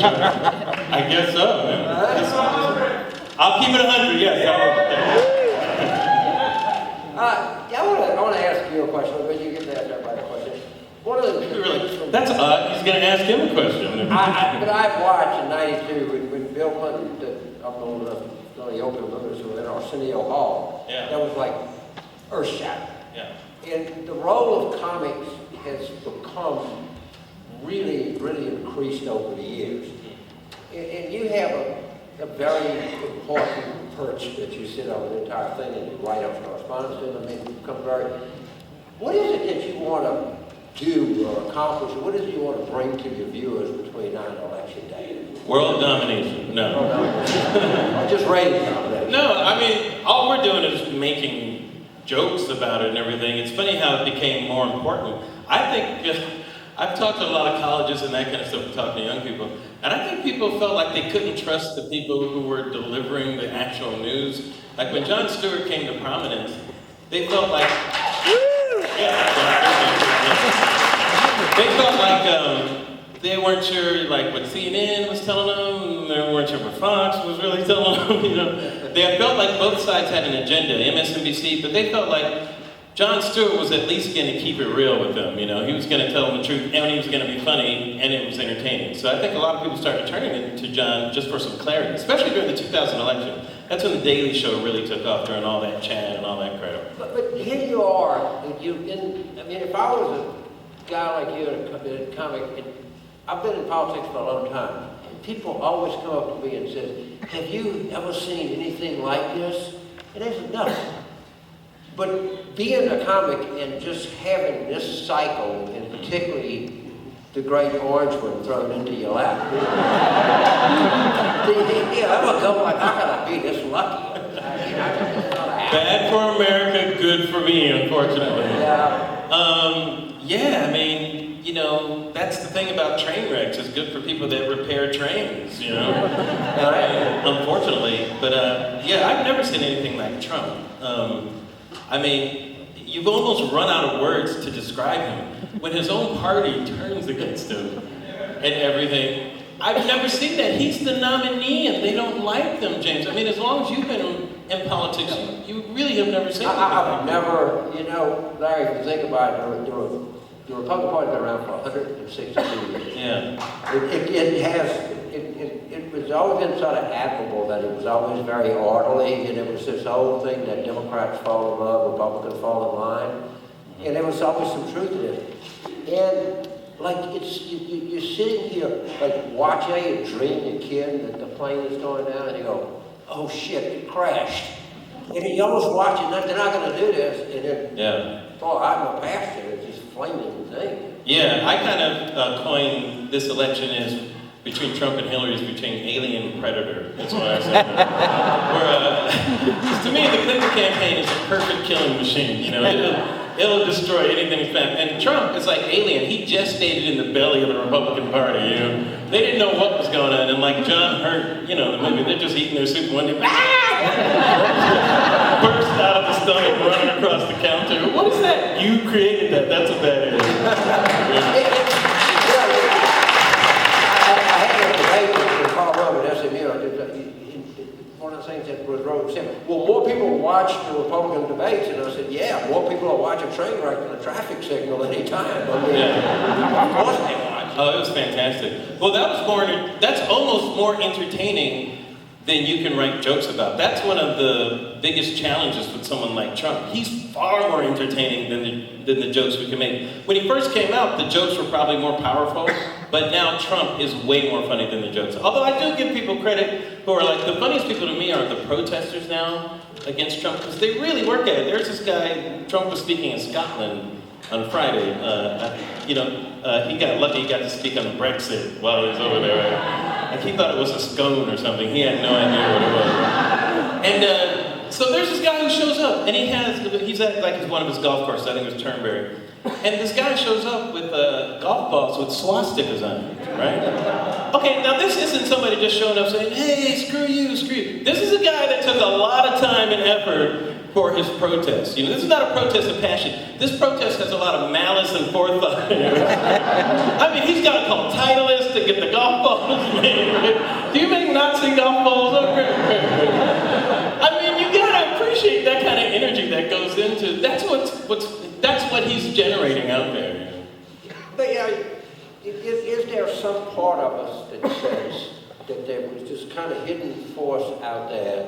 I guess so. I'll keep it 100, yes. I want to ask you a question, but you get to ask everybody a question. One of the That's odd. He's going to ask him a question. But I've watched in '92 when Bill Clinton did, I'm old enough, some of the open members who were in Arsenio Hall. Yeah. That was like earth-shattering. Yeah. And the role of comics has become really, really increased over the years. And you have a very important perch that you sit on the entire thing and you write up correspondence to them. I mean, you become very... What is it that you want to do or accomplish? What is it you want to bring to your viewers between now and election day? World domination. No. Or just rating domination? No, I mean, all we're doing is making jokes about it and everything. It's funny how it became more important. I think... I've talked to a lot of colleges and that kind of stuff, talking to young people, and I think people felt like they couldn't trust the people who were delivering the actual news. Like when Jon Stewart came to prominence, they felt like, they felt like they weren't sure like what CNN was telling them, they weren't sure what Fox was really telling them, you know. They felt like both sides had an agenda, MSNBC, but they felt like Jon Stewart was at least going to keep it real with them, you know. He was going to tell them the truth, and he was going to be funny, and it was entertaining. So I think a lot of people started turning to Jon just for some clarity, especially during the 2000 election. That's when The Daily Show really took off during all that chat and all that crap. But here you are, I mean, if I was a guy like you in a comic, and I've been in politics for a long time, and people always come up to me and say, have you ever seen anything like this? And I said, no. But being a comic and just having this cycle, and particularly the great orange one thrown into your lap, I would go like, how can I be this lucky? Bad for America, good for me, unfortunately. Yeah. I mean, you know, that's the thing about train wrecks. It's good for people that repair trains, you know, unfortunately. But I've never seen anything like Trump. I mean, you've almost run out of words to describe him. When his own party turns against him and everything, I've never seen that. He's the nominee and they don't like them, James. I mean, as long as you've been in politics, you really have never seen anything. I've never, you know, Larry, if you think about it, the Republican Party's been around for 162 years. Yeah. It was always been sort of admirable that it was always very orderly, and it was this whole thing that Democrats fall in love, Republicans fall in line, and there was always some truth to it. And like you're sitting here like watching a dream, a kid that the plane is going down, and you go, oh shit, it crashed. And you almost watch it, they're not going to do this, and then boy, I'm a pastor, it's just flaming thing. Yeah, I kind of coined this election as between Trump and Hillary is between alien and predator. That's what I said. To me, the Clinton campaign is a perfect killing machine. You know, it'll destroy anything it's found. And Trump is like alien. He gestated in the belly of the Republican Party. You know, they didn't know what was going on. And like John Hurt, you know, the movie, they're just eating their soup one day. Burst out of the stomach, running across the counter. What is that? You created that. That's what that is. One of the things that was wrote said, well, more people watch the Republican debates, and I said, yeah, more people are watching train wreck than a traffic signal any time. I mean, of course they watch. Oh, it was fantastic. Well, that's almost more entertaining than you can write jokes about. That's one of the biggest challenges with someone like Trump. He's far more entertaining than the jokes we can make. When he first came out, the jokes were probably more powerful, but now Trump is way more funny than the jokes. Although I do give people credit who are like, the funniest people to me are the protesters now against Trump, because they really work at it. There's this guy, Trump was speaking in Scotland on Friday. He got lucky, he got to speak on Brexit while he was over there. Like he thought it was a scone or something. He had no idea what it was. And so there's this guy who shows up, and he's at like one of his golf courses, I think it was Turnberry. And this guy shows up with golf balls with swastikas on it, right? Okay, now this isn't somebody just showing up saying, hey, screw you, screw you. This is a guy that took a lot of time and effort for his protest. You know, this is not a protest of passion. This protest has a lot of malice and forethought. I mean, he's got to call Titleist to get the golf balls made. Do you make Nazi golf balls? I mean, you gotta appreciate that kind of energy that goes into. That's what he's generating out there. But yeah, is there some part of us that says that there was this kind of hidden force out there?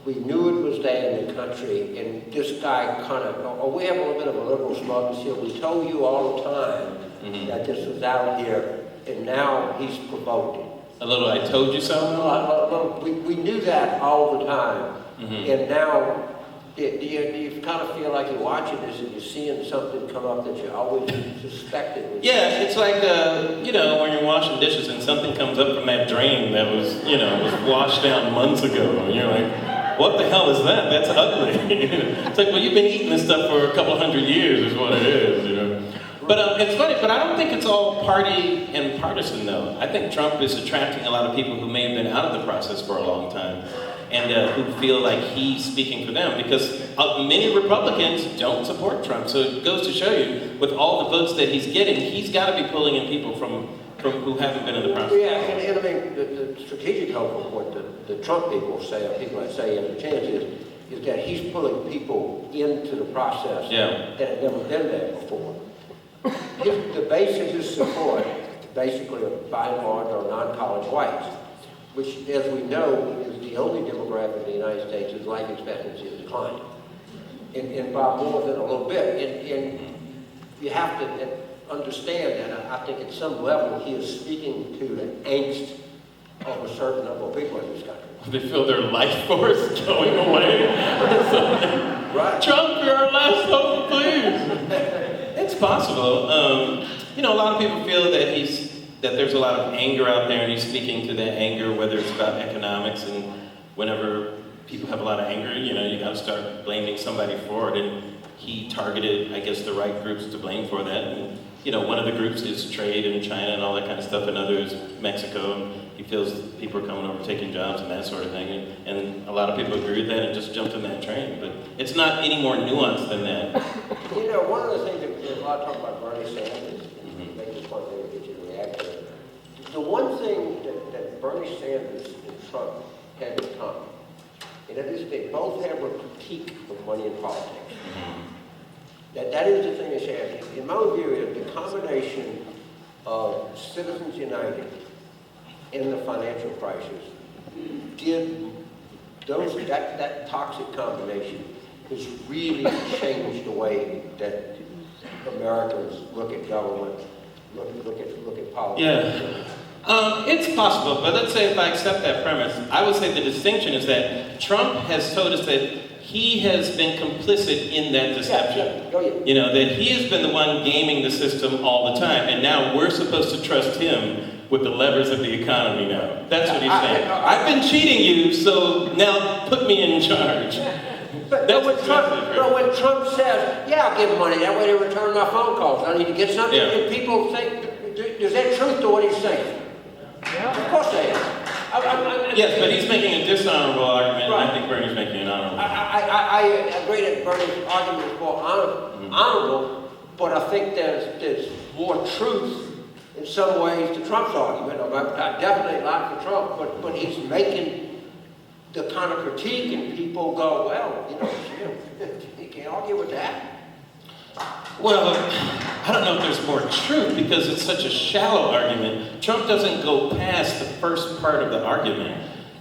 We knew it was there in the country, and this guy kind of, or we have a little bit of a liberal smugness here. We told you all the time that this was out here, and now he's provoked it. A little I told you so? We knew that all the time, and now do you kind of feel like you're watching this and you're seeing something come up that you always suspected? Yeah, it's like, you know, when you're washing dishes and something comes up from that drain that was, you know, was washed down months ago, and you're like, what the hell is that? That's ugly. It's like, well, you've been eating this stuff for a couple hundred years is what it is, you know. But it's funny, but I don't think it's all party and partisan, though. I think Trump is attracting a lot of people who may have been out of the process for a long time and who feel like he's speaking for them, because many Republicans don't support Trump. So it goes to show you, with all the votes that he's getting, he's got to be pulling in people from who haven't been in the process. Yeah, and I mean, the strategic hope of what the Trump people say, or people that say he has a chance is that he's pulling people into the process that have never been there before. The base of his support, basically, by and large, are non-college whites, which, as we know, is the only demographic in the United States whose life expectancy is declining, and by more than a little bit. And you have to understand that. I think at some level he is speaking to the angst of a certain number of people in this country. They feel their life force going away. Right. Trump, you're our last hope, please. It's possible. You know, a lot of people feel that there's a lot of anger out there, and he's speaking to that anger, whether it's about economics, and whenever people have a lot of anger, you know, you got to start blaming somebody for it. And he targeted, I guess, the right groups to blame for that. And, you know, one of the groups is trade in China and all that kind of stuff, and others Mexico. And he feels people are coming over taking jobs and that sort of thing. And a lot of people agree with that and just jumped on that train. But it's not any more nuanced than that. You know, one of the things that there's a lot of talk about Bernie Sanders, and make this point there to get you to react to it. The one thing that Bernie Sanders and Trump had in common, and that is they both have a critique of money in politics. That is the thing that's happening. In my view, is the combination of Citizens United and the financial crisis did that toxic combination has really changed the way that Americans look at government, look at politics. Yeah. It's possible, but let's say if I accept that premise, I would say the distinction is that Trump has told us that he has been complicit in that deception. You know, that he has been the one gaming the system all the time, and now we're supposed to trust him with the levers of the economy now. That's what he's saying. I've been cheating you, so now put me in charge. But when Trump says, yeah, I'll give money, that way they return my phone calls, I need to get something, and people think, is there truth to what he's saying? Yeah. Of course there is. Yes, but he's making a dishonorable argument, and I think Bernie's making an honorable. I agree that Bernie's argument is more honorable, but I think there's more truth in some ways to Trump's argument. I definitely like for Trump, but he's making the kind of critique, and people go, well, you know, you can't argue with that. Well, I don't know if there's more truth because it's such a shallow argument. Trump doesn't go past the first part of the argument.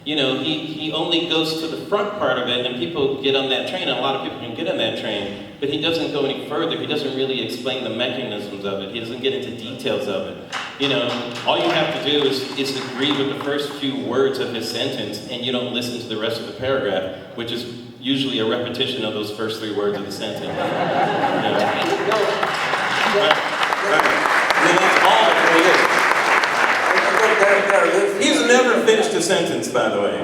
You know, he only goes to the front part of it, and people get on that train, and a lot of people can get on that train, but he doesn't go any further. He doesn't really explain the mechanisms of it. He doesn't get into details of it. You know, all you have to do is agree with the first few words of his sentence, and you don't listen to the rest of the paragraph, which is usually a repetition of those first three words of the sentence. You know? That's all it is. He's never finished a sentence, by the way.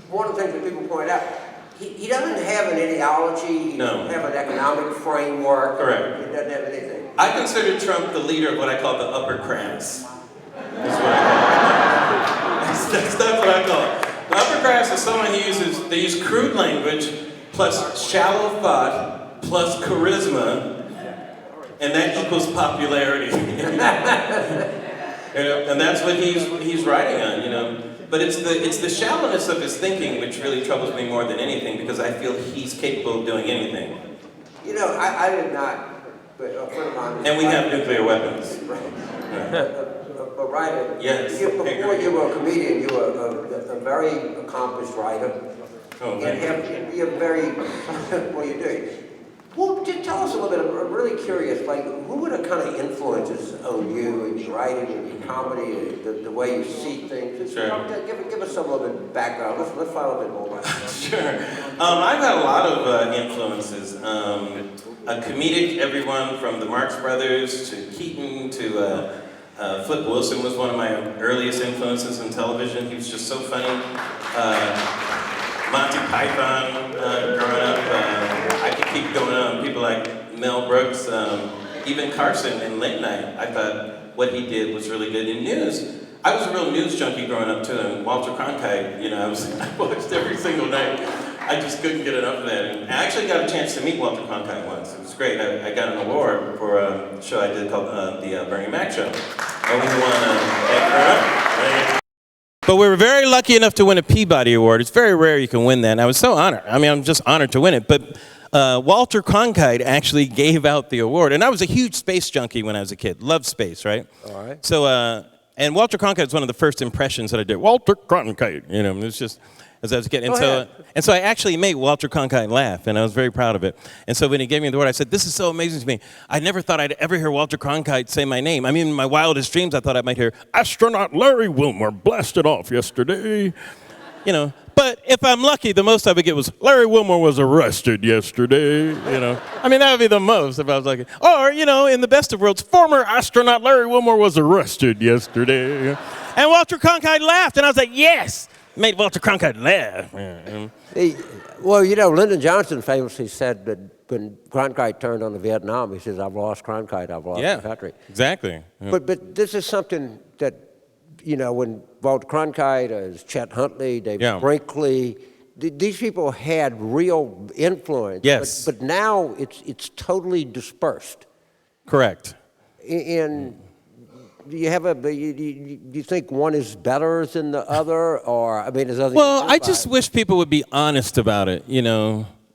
One of the things that people point out, he doesn't have an ideology, he doesn't have an economic framework. Correct. He doesn't have anything. I consider Trump the leader of what I call the upper class. That's what I call it. That's what I call it. The upper class is someone who they use crude language plus shallow thought plus charisma, and that equals popularity. And that's what he's writing on, But it's the shallowness of his thinking which really troubles me more than anything, because I feel he's capable of doing anything. I did not, but a friend of mine... And we have nuclear weapons. A writer. Yes. Before you were a comedian, you were a very accomplished writer. Oh, and you're very... What are you doing? Well, just tell us a little bit. I'm really curious. Like, who were the kind of influences on you in your writing, in your comedy, the way you see things? Sure. Give us a little bit of background. Let's find a bit more about that. Sure. I've had a lot of influences. A comedic, everyone from the Marx Brothers to Keaton to Flip Wilson was one of my earliest influences in television. He was just so funny. Monty Python growing up. I could keep going on. People like Mel Brooks, even Carson in Late Night. I thought what he did was really good in news. I was a real news junkie growing up too, and Walter Cronkite, I watched every single night. I just couldn't get enough of that. And I actually got a chance to meet Walter Cronkite once. It was great. I got an award for a show I did called the Bernie Mac Show. And we won But we were very lucky enough to win a Peabody Award. It's very rare you can win that, and I was so honored. I'm just honored to win it. But Walter Cronkite actually gave out the award, and I was a huge space junkie when I was a kid. Loved space, right? All right. So, and Walter Cronkite was one of the first impressions that I did. Walter Cronkite, it was just as I was a kid. And so I actually made Walter Cronkite laugh, and I was very proud of it. And so when he gave me the award, I said, "This is so amazing to me. I never thought I'd ever hear Walter Cronkite say my name. I mean, in my wildest dreams, I thought I might hear astronaut Larry Wilmore blasted off yesterday." But if I'm lucky, the most I would get was Larry Wilmore was arrested yesterday. I mean, that would be the most if I was lucky. Or in the best of worlds, former astronaut Larry Wilmore was arrested yesterday. And Walter Cronkite laughed, and I was like, yes. Made Walter Cronkite laugh. Well, Lyndon Johnson famously said that when Cronkite turned on the Vietnam, he says, "I've lost Cronkite, I've lost the country." Exactly. Yeah. But this is something that, when Walter Cronkite, Chet Huntley, David Brinkley, these people had real influence. Yes. But now it's totally dispersed. Correct. And do you think one is better than the other, or is other? Well, I just wish people would be honest about it.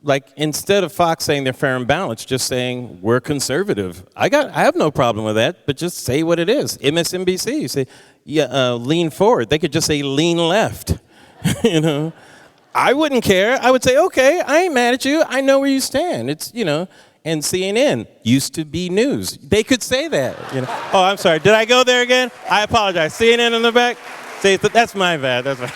Like instead of Fox saying they're fair and balanced, just saying we're conservative. I have no problem with that, but just say what it is. MSNBC, you say, lean forward. They could just say lean left. I wouldn't care. I would say, okay, I ain't mad at you. I know where you stand. It's And CNN used to be news. They could say that. Oh, I'm sorry. Did I go there again? I apologize. CNN in the back. See, that's my bad. That's my.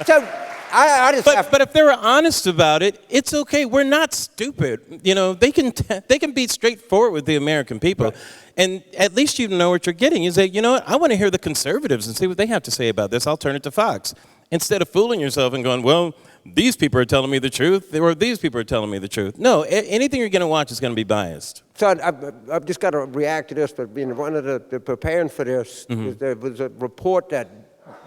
So I just. But if they were honest about it, it's okay. We're not stupid. They can be straightforward with the American people, right. And at least you know what you're getting. You say, what? I want to hear the conservatives and see what they have to say about this. I'll turn it to Fox instead of fooling yourself and going, well, these people are telling me the truth, or these people are telling me the truth. No, anything you're going to watch is going to be biased. So I've just got to react to this, but one of the preparing for this, there was a report that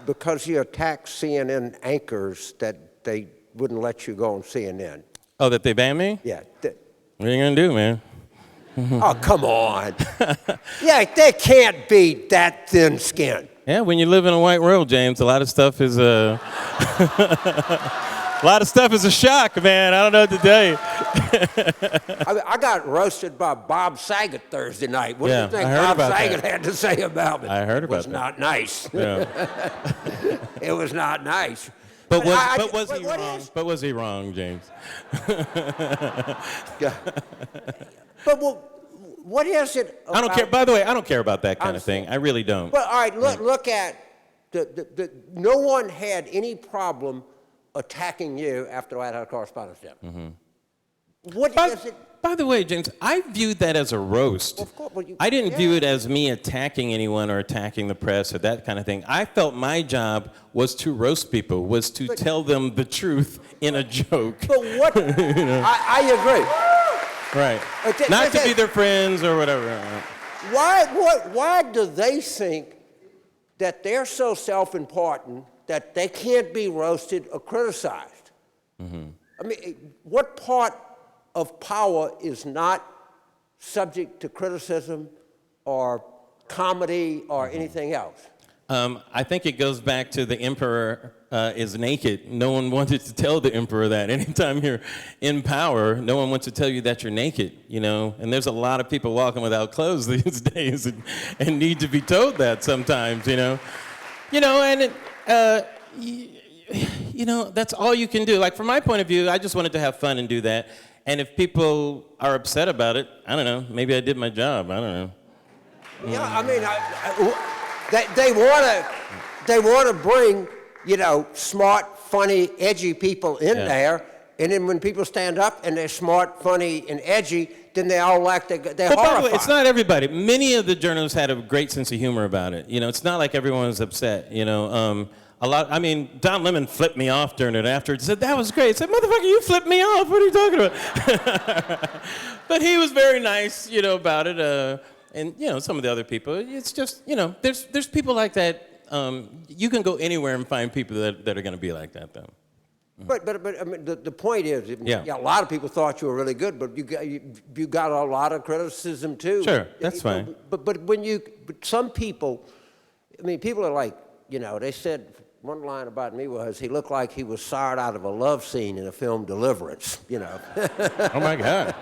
because you attacked CNN anchors, that they wouldn't let you go on CNN. Oh, that they banned me? Yeah. What are you going to do, man? Oh, come on. Yeah, they can't be that thin-skinned. Yeah, when you live in a white world, James, a lot of stuff is a lot of stuff is a shock, man. I don't know what to tell you. I got roasted by Bob Saget Thursday night. What do you think Bob Saget had to say about me? I heard about that. It was not nice. Yeah. It was not nice. But was he wrong? But was he wrong, James? But what is it about... I don't care. By the way, I don't care about that kind of thing. I really don't. But all right, look at no one had any problem attacking you after I had a correspondence debt. What is it? By the way, James, I viewed that as a roast. Of course, I didn't view it as me attacking anyone or attacking the press or that kind of thing. I felt my job was to roast people, was to tell them the truth in a joke. But what? I agree. Right. Not to be their friends or whatever. Why do they think that they're so self-important that they can't be roasted or criticized. I mean, what part of power is not subject to criticism or comedy or anything else? I think it goes back to the emperor is naked. No one wanted to tell the emperor that. Anytime you're in power, no one wants to tell you that you're naked, you know? And there's a lot of people walking without clothes these days and need to be told that sometimes, you know? You know, and you know, that's all you can do. Like, from my point of view, I just wanted to have fun and do that. And if people are upset about it, I don't know, maybe I did my job, I don't know. Yeah, I mean, they want to bring, you know, smart, funny, edgy people in there, and then when people stand up and they're smart, funny, and edgy, then they all act they're horrified. By the way, it's not everybody. Many of the journalists had a great sense of humor about it. You know, it's not like everyone was upset. You know, I mean, Don Lemon flipped me off during it afterwards. He said, that was great. I said, motherfucker, you flipped me off. What are you talking about? But he was very nice, you know, about it. And, you know, some of the other people, it's just, you know, there's people like that. You can go anywhere and find people that are going to be like that, though. But I mean, the point is, a lot of people thought you were really good, but you got a lot of criticism, too. Sure, that's fine. But some people, I mean, people are like, you know, they said, one line about me was, he looked like he was sired out of a love scene in the film Deliverance, you know. Oh, my God.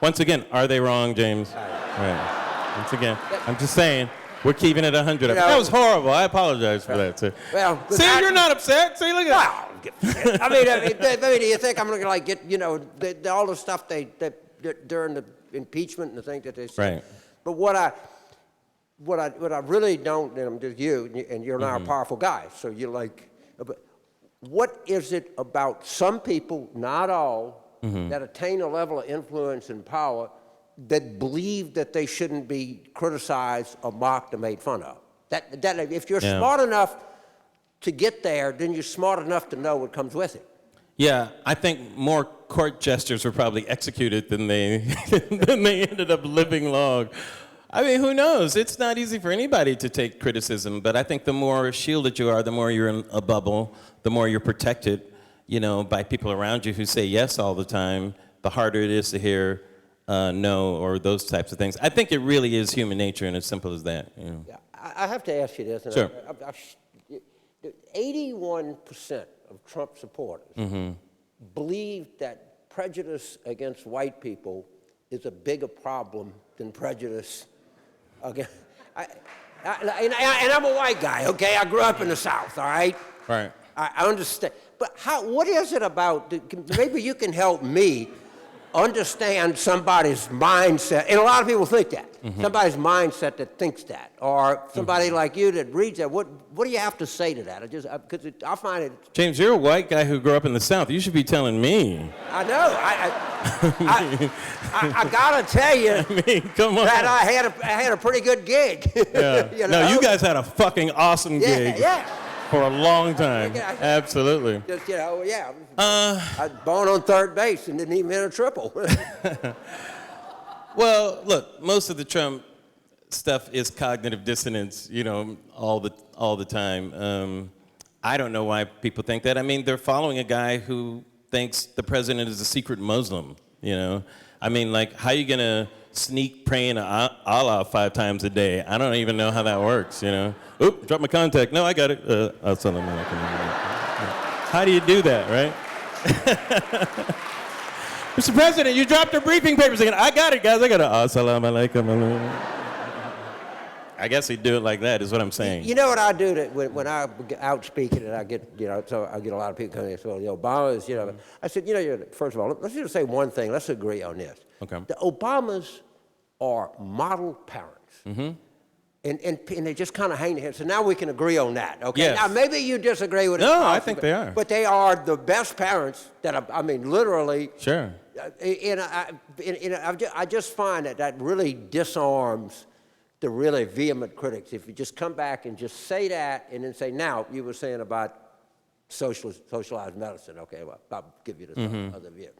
Once again, are they wrong, James? Right. Once again, I'm just saying, we're keeping it 100. You know, that was horrible. I apologize for that, too. Well, see, you're not upset. See, look at that. I mean, do you think I'm going to, like, get, you know, all the stuff they during the impeachment and the things that they said? Right. But what I really don't, and I'm just you, and you're not a powerful guy, so you're like, what is it about some people, not all, that attain a level of influence and power that believe that they shouldn't be criticized or mocked or made fun of? That if you're smart enough to get there, then you're smart enough to know what comes with it. Yeah, I think more court jesters were probably executed than they ended up living long. I mean, who knows? It's not easy for anybody to take criticism, but I think the more shielded you are, the more you're in a bubble, the more you're protected, you know, by people around you who say yes all the time, the harder it is to hear no or those types of things. I think it really is human nature, and as simple as that. You know. Yeah, I have to ask you this. And sure. 81% of Trump supporters believe that prejudice against white people is a bigger problem than prejudice against... And I'm a white guy, okay? I grew up in the South, all right? Right. I understand. But what is it about... Maybe you can help me understand somebody's mindset. And a lot of people think that. Somebody's mindset that thinks that. Or somebody like you that reads that. What do you have to say to that? Because I find it... James, you're a white guy who grew up in the South. You should be telling me. I know. I got to tell you come on. that I had a pretty good gig. Yeah. You know? No, you guys had a fucking awesome gig. Yeah. For a long time. Absolutely. Just, you know, I was born on third base and didn't even hit a triple. Well, look, most of the Trump stuff is cognitive dissonance, you know, all the time. I don't know why people think that. I mean, they're following a guy who thinks the president is a secret Muslim, you know. I mean, like, how are you going to sneak praying to Allah 5 times a day? I don't even know how that works, you know. Oop, drop my contact. No, I got it. Assalamu alaikum. How do you do that, right? Mr. President, you dropped your briefing papers again. I got it, guys. I got it. Assalamu alaikum. I guess he'd do it like that, is what I'm saying. You know what I do when I out speaking and I get, you know, so I get a lot of people coming and say, well, you know, Obama is, you know, I said, you know, first of all, let's just say one thing. Let's agree on this. Okay. The Obamas are model parents. And they just kind of hang their heads. So now we can agree on that, okay? Yes. Now, maybe you disagree with it. No, I think they are. But they are the best parents that, I mean, literally. Sure. And I just find that really disarms the really vehement critics. If you just come back and just say that and then say, now, you were saying about socialized medicine. Okay, well, I'll give you this other view.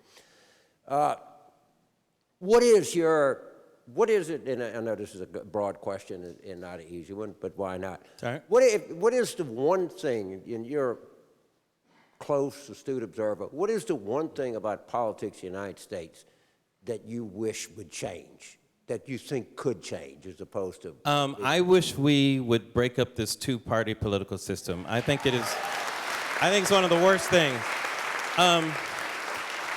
What is your What is it, and I know this is a broad question and not an easy one, but why not? Sorry? What is the one thing, in your close, astute observer, what is the one thing about politics in the United States that you wish would change, that you think could change, as opposed to... I wish we would break up this two-party political system. I think it's one of the worst things.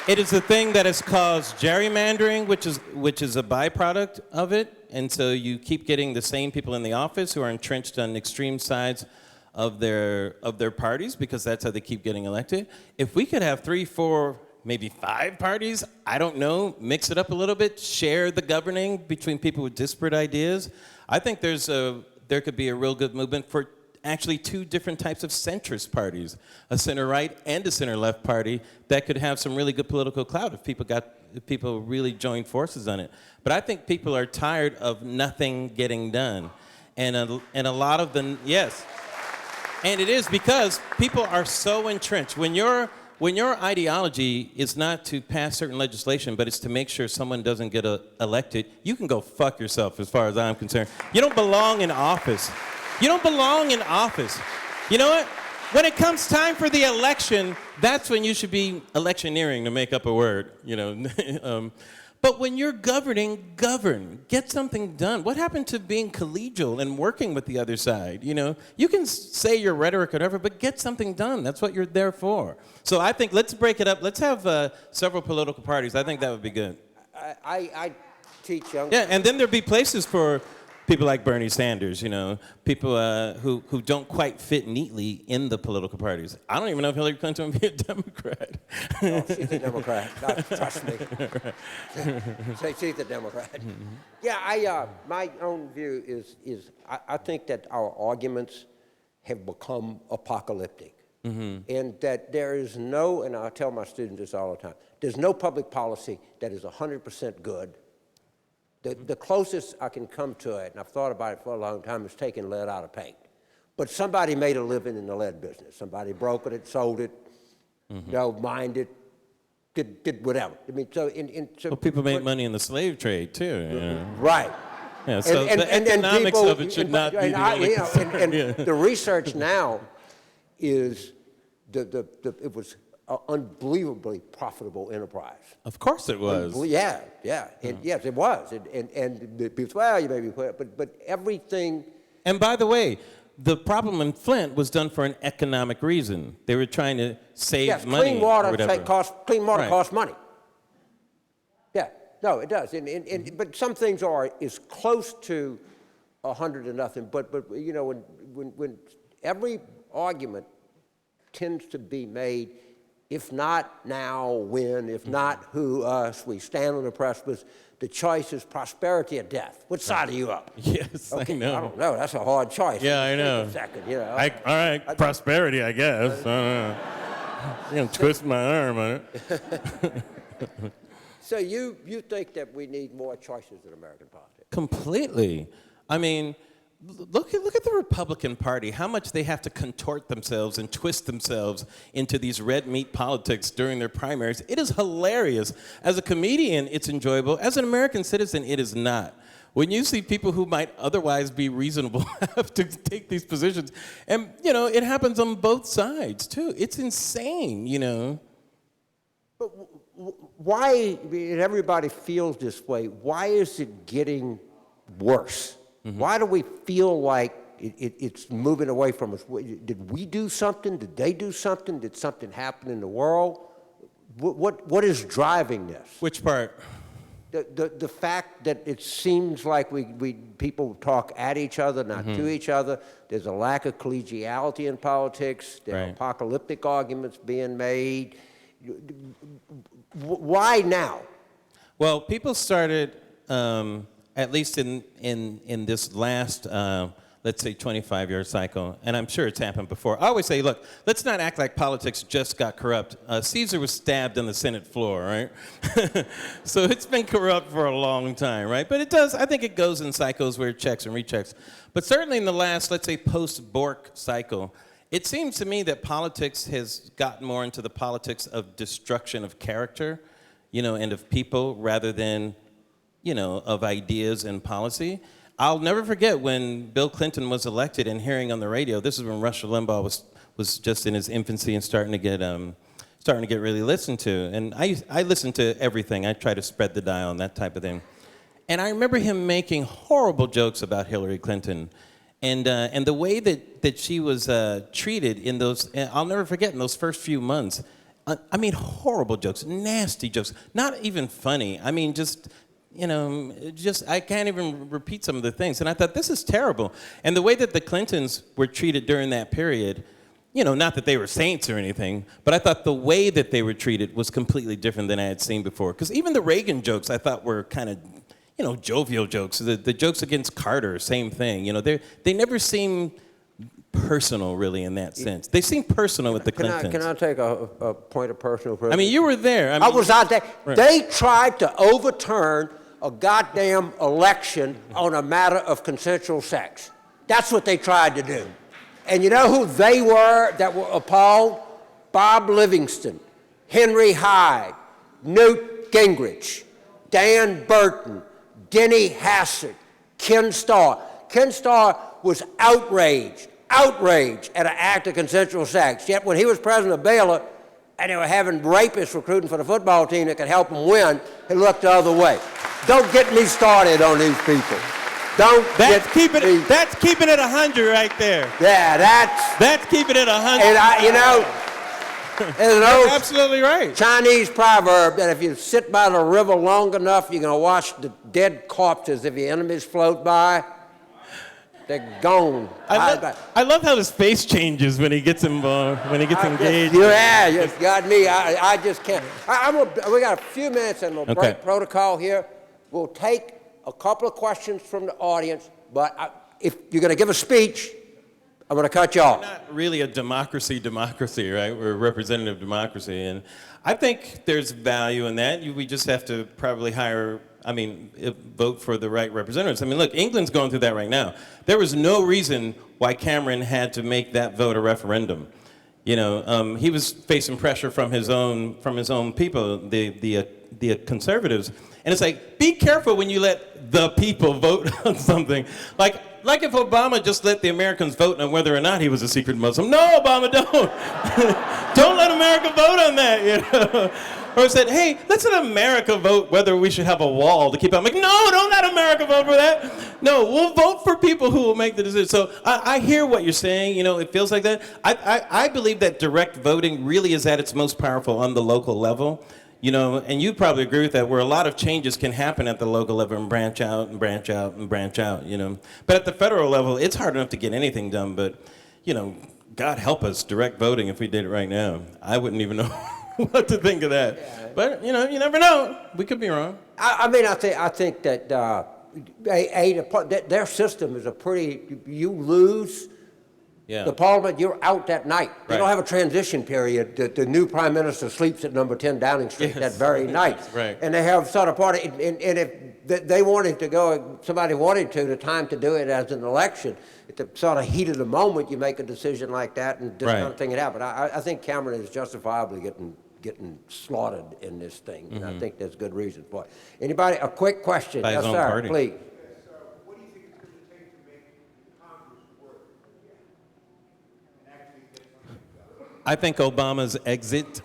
It is the thing that has caused gerrymandering, which is a byproduct of it, and so you keep getting the same people in the office who are entrenched on extreme sides of their parties, because that's how they keep getting elected. If we could have 3, 4, maybe 5 parties, I don't know, mix it up a little bit, share the governing between people with disparate ideas, I think there could be a real good movement for actually 2 different types of centrist parties, a center-right and a center-left party that could have some really good political clout if people really joined forces on it. But I think people are tired of nothing getting done. And a lot of them, yes. And it is because people are so entrenched. When your ideology is not to pass certain legislation, but it's to make sure someone doesn't get elected, you can go fuck yourself as far as I'm concerned. You don't belong in office. You don't belong in office. You know what? When it comes time for the election, that's when you should be electioneering, to make up a word, you know. But when you're governing, govern. Get something done. What happened to being collegial and working with the other side? You know, you can say your rhetoric or whatever, but get something done. That's what you're there for. So I think let's break it up. Let's have several political parties. I think that would be good. I teach young... Yeah, and then there'd be places for people like Bernie Sanders, you know, people who don't quite fit neatly in the political parties. I don't even know if Hillary Clinton would be a Democrat. No, she's a Democrat. No, trust me. Say she's a Democrat. Mm-hmm. Yeah, my own view is I think that our arguments have become apocalyptic. Mm-hmm. And that there is no, and I tell my students this all the time, there's no public policy that is 100% good. The closest I can come to it, and I've thought about it for a long time, is taking lead out of paint. But somebody made a living in the lead business. Somebody brokered it, sold it, mm-hmm. You know, mined it, did whatever. I mean, so well, people made money in the slave trade too. You know? Right. Yeah. So the economics of it should not be the research now is it was an unbelievably profitable enterprise. Of course it was. Yeah. And yes, it was. And people say, well, you may be, but everything. And by the way, the problem in Flint was done for an economic reason. They were trying to save money. Clean water right. costs money. Yeah, no, it does. But some things is close to 100 to nothing. But you know, when every argument tends to be made, if not now, when, if not who, us, we stand on the precipice. The choice is prosperity or death. Which side are you up? Yes, okay, I know. I don't know. That's a hard choice. Yeah, I know. A second, you know. All right, prosperity, I guess. You're going to twist my arm on it. So you think that we need more choices in American politics? Completely. I mean, look at the Republican Party, how much they have to contort themselves and twist themselves into these red meat politics during their primaries. It is hilarious. As a comedian, it's enjoyable. As an American citizen, it is not. When you see people who might otherwise be reasonable have to take these positions, and, you know, it happens on both sides, too. It's insane, you know. But why, and everybody feels this way, why is it getting worse? Mm-hmm. Why do we feel like it's moving away from us? Did we do something? Did they do something? Did something happen in the world? What is driving this? Which part? The fact that it seems like people talk at each other, not to each other. There's a lack of collegiality in politics. There are apocalyptic arguments being made. Why now? Well, people started... at least in this last, let's say, 25-year cycle, and I'm sure it's happened before. I always say, look, let's not act like politics just got corrupt. Caesar was stabbed on the Senate floor, right? So it's been corrupt for a long time, right? But it does, I think it goes in cycles where it checks and rechecks. But certainly in the last, let's say, post-Bork cycle, it seems to me that politics has gotten more into the politics of destruction of character, you know, and of people rather than of ideas and policy. I'll never forget when Bill Clinton was elected and hearing on the radio. This is when Rush Limbaugh was just in his infancy and starting to get really listened to. And I listened to everything. I try to spread the dial and that type of thing. And I remember him making horrible jokes about Hillary Clinton, and the way that she was treated in those. I'll never forget in those first few months. I mean, horrible jokes, nasty jokes, not even funny. I mean, just I can't even repeat some of the things. And I thought, this is terrible. And the way that the Clintons were treated during that period, not that they were saints or anything, but I thought the way that they were treated was completely different than I had seen before. Because even the Reagan jokes I thought were kind of, jovial jokes. The jokes against Carter, same thing. They never seem personal, really, in that sense. They seem personal with the Clintons. Can I take a point of personal privilege? I mean, you were there. I was out there. Right. They tried to overturn a goddamn election on a matter of consensual sex. That's what they tried to do. And you know who they were that were appalled? Bob Livingston, Henry Hyde, Newt Gingrich, Dan Burton, Denny Hassett, Ken Starr. Ken Starr was outraged at an act of consensual sex. Yet when he was president of Baylor, and they were having rapists recruiting for the football team that could help them win, he looked the other way. Don't get me started on these people. That's keeping it 100 right there. Yeah, that's keeping it 100. And there's an old absolutely right. Chinese proverb that if you sit by the river long enough, you're gonna watch the dead corpses if your enemies float by. They're gone. I love how his face changes when he gets involved, when he gets engaged. Yeah, you got me. I just can't. We got a few minutes and we'll break protocol here. We'll take a couple of questions from the audience, but if you're going to give a speech, I'm going to cut you off. We're not really a democracy, right? We're a representative democracy, and I think there's value in that. We just have to probably vote for the right representatives. I mean, look, England's going through that right now. There was no reason why Cameron had to make that vote a referendum. He was facing pressure from his own people, the conservatives, and it's like, be careful when you let the people vote on something. Like if Obama just let the Americans vote on whether or not he was a secret Muslim. No, Obama, don't. Don't let America vote on that, Or said, hey, let's let America vote whether we should have a wall to keep out. I'm like, no, don't let America vote for that. No, we'll vote for people who will make the decision. So I hear what you're saying. It feels like that. I believe that direct voting really is at its most powerful on the local level. And you probably agree with that, where a lot of changes can happen at the local level and branch out and branch out and branch out, But at the federal level, it's hard enough to get anything done, but, God help us, direct voting, if we did it right now. I wouldn't even know what to think of that. Yeah. But, you never know. We could be wrong. I think that their system is you lose. Yeah. The parliament, you're out that night. They Right. don't have a transition period. The new prime minister sleeps at number 10 Downing Street that very night. Right. And they have sort of party, and if they wanted to go, somebody wanted to, the time to do it as an election, at the sort of heat of the moment, you make a decision like that and just kind of think it out. But I think Cameron is justifiably getting slaughtered in this thing, and I think there's good reason for it. Anybody, a quick question? By his yes, own sir, party. please. What do you think it's going to take to make Congress work and actually get something done? I think Obama's exit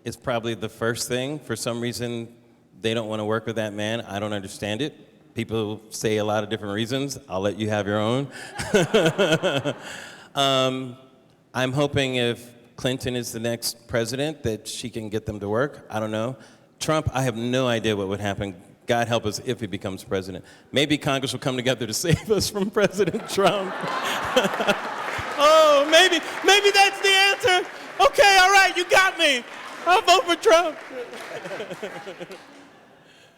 is probably the first thing. For some reason, they don't want to work with that man. I don't understand it. People say a lot of different reasons. I'll let you have your own. I'm hoping if Clinton is the next president that she can get them to work. I don't know. Trump, I have no idea what would happen. God help us if he becomes president. Maybe Congress will come together to save us from President Trump. Oh, maybe that's the answer. Okay, all right, you got me. I'll vote for Trump.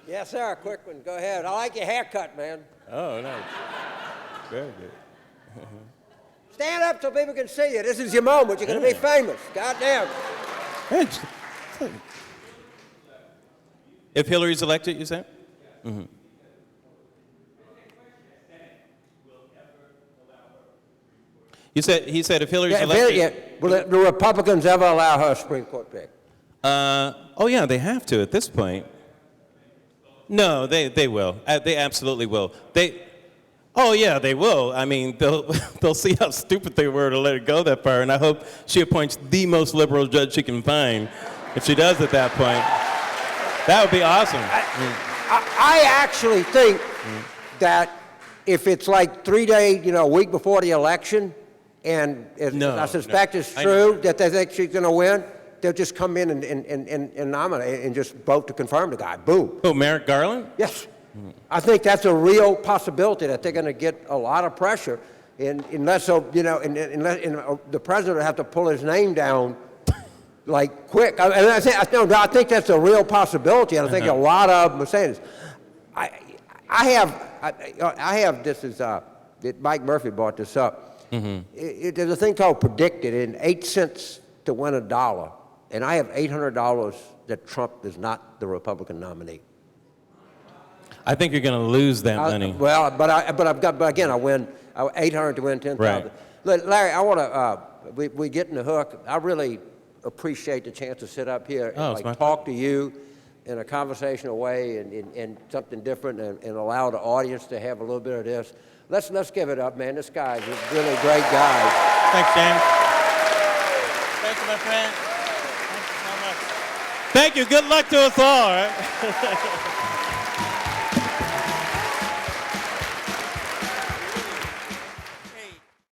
Yes, sir, a quick one. Go ahead. I like your haircut, man. Oh, nice. Very good. Stand up so people can see you. This is your moment. You're going to be famous. Goddamn. If Hillary's elected, you say? Mm-hmm. He said if Hillary's elected... Will the Republicans ever allow her a Supreme Court pick? Oh, yeah, they have to at this point. No, they will. They absolutely will. Oh yeah, they will. I mean, they'll see how stupid they were to let it go that far, and I hope she appoints the most liberal judge she can find. If she does at that point, that would be awesome. I actually think that if it's like 3 days, a week before the election, and I suspect it's true that they think she's going to win, they'll just come in and nominate and just vote to confirm the guy. Boom. Oh, Merrick Garland? Yes. I think that's a real possibility that they're going to get a lot of pressure, unless the president will have to pull his name down like quick. I think that's a real possibility, and I think a lot of them are saying this. I have this is Mike Murphy brought this up. There's a thing called predicted in 8 cents to win $1, and I have $800 that Trump is not the Republican nominee. I think you're going to lose that money. Well, but again, I win 800 to win 10,000. Right. Larry, I want to we get in the hook. I really appreciate the chance to sit up here and talk to you in a conversational way and something different and allow the audience to have a little bit of this. Let's give it up, man. This guy's a really great guy. Thanks, James. Thank you, my friend. Thank you so much. Thank you. Good luck to us all. Right?